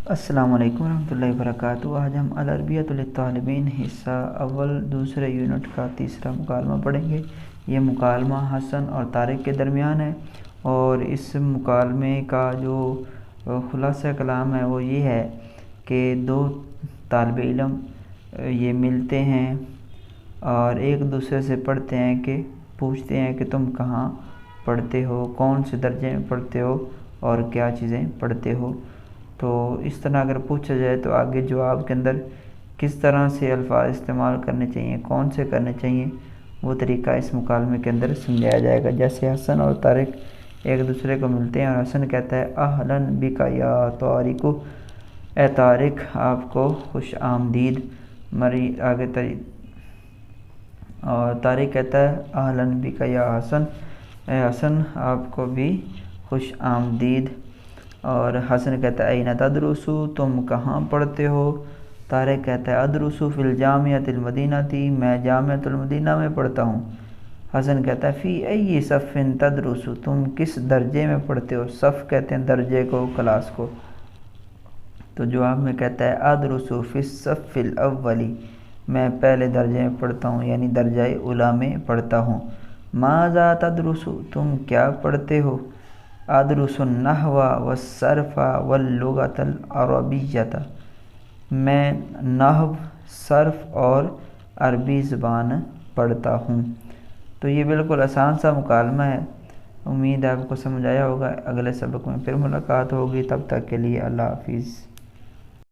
السلام علیکم ورحمۃ اللہ وبرکاتہ۔ آج ہم العربیۃ للطالبین حصہ اول دوسرے یونٹ کا تیسرا مکالمہ پڑھیں گے۔ یہ مکالمہ حسن اور طارق کے درمیان ہے، اور اس مکالمے کا جو خلاصہ کلام ہے وہ یہ ہے کہ دو طالب علم یہ ملتے ہیں اور ایک دوسرے سے پڑھتے ہیں کہ پوچھتے ہیں کہ تم کہاں پڑھتے ہو، کون سے درجے میں پڑھتے ہو اور کیا چیزیں پڑھتے ہو۔ تو اس طرح اگر پوچھا جائے تو آگے جواب کے اندر کس طرح سے الفاظ استعمال کرنے چاہیے، کون سے کرنے چاہیے، وہ طریقہ اس مکالمے کے اندر سمجھایا جائے گا۔ جیسے حسن اور طارق ایک دوسرے کو ملتے ہیں اور حسن کہتا ہے اہلاً بک یا طارق، اے طارق آپ کو خوش آمدید۔ اور طارق کہتا ہے اہلاً بک یا حسن، اے حسن آپ کو بھی خوش آمدید۔ اور حسن کہتا ہے این تدرس، تم کہاں پڑھتے ہو؟ طارق کہتا ہے ادرس فی الجامعۃ المدینہ، میں جامعۃ المدینہ میں پڑھتا ہوں۔ حسن کہتا ہے فی ای صف تدرس، تم کس درجے میں پڑھتے ہو؟ صف کہتے ہیں درجے کو، کلاس کو۔ تو جواب میں کہتا ہے ادرس فی الصف الاول، میں پہلے درجے میں پڑھتا ہوں، یعنی درجہ اولی میں پڑھتا ہوں۔ ماذا تدرس، تم کیا پڑھتے ہو؟ ادرس النحو والصرف واللغۃ العربیۃ، میں نحو، صرف اور عربی زبان پڑھتا ہوں۔ تو یہ بالکل آسان سا مکالمہ ہے، امید ہے آپ کو سمجھ آیا ہوگا۔ اگلے سبق میں پھر ملاقات ہوگی، تب تک کے لیے اللہ حافظ۔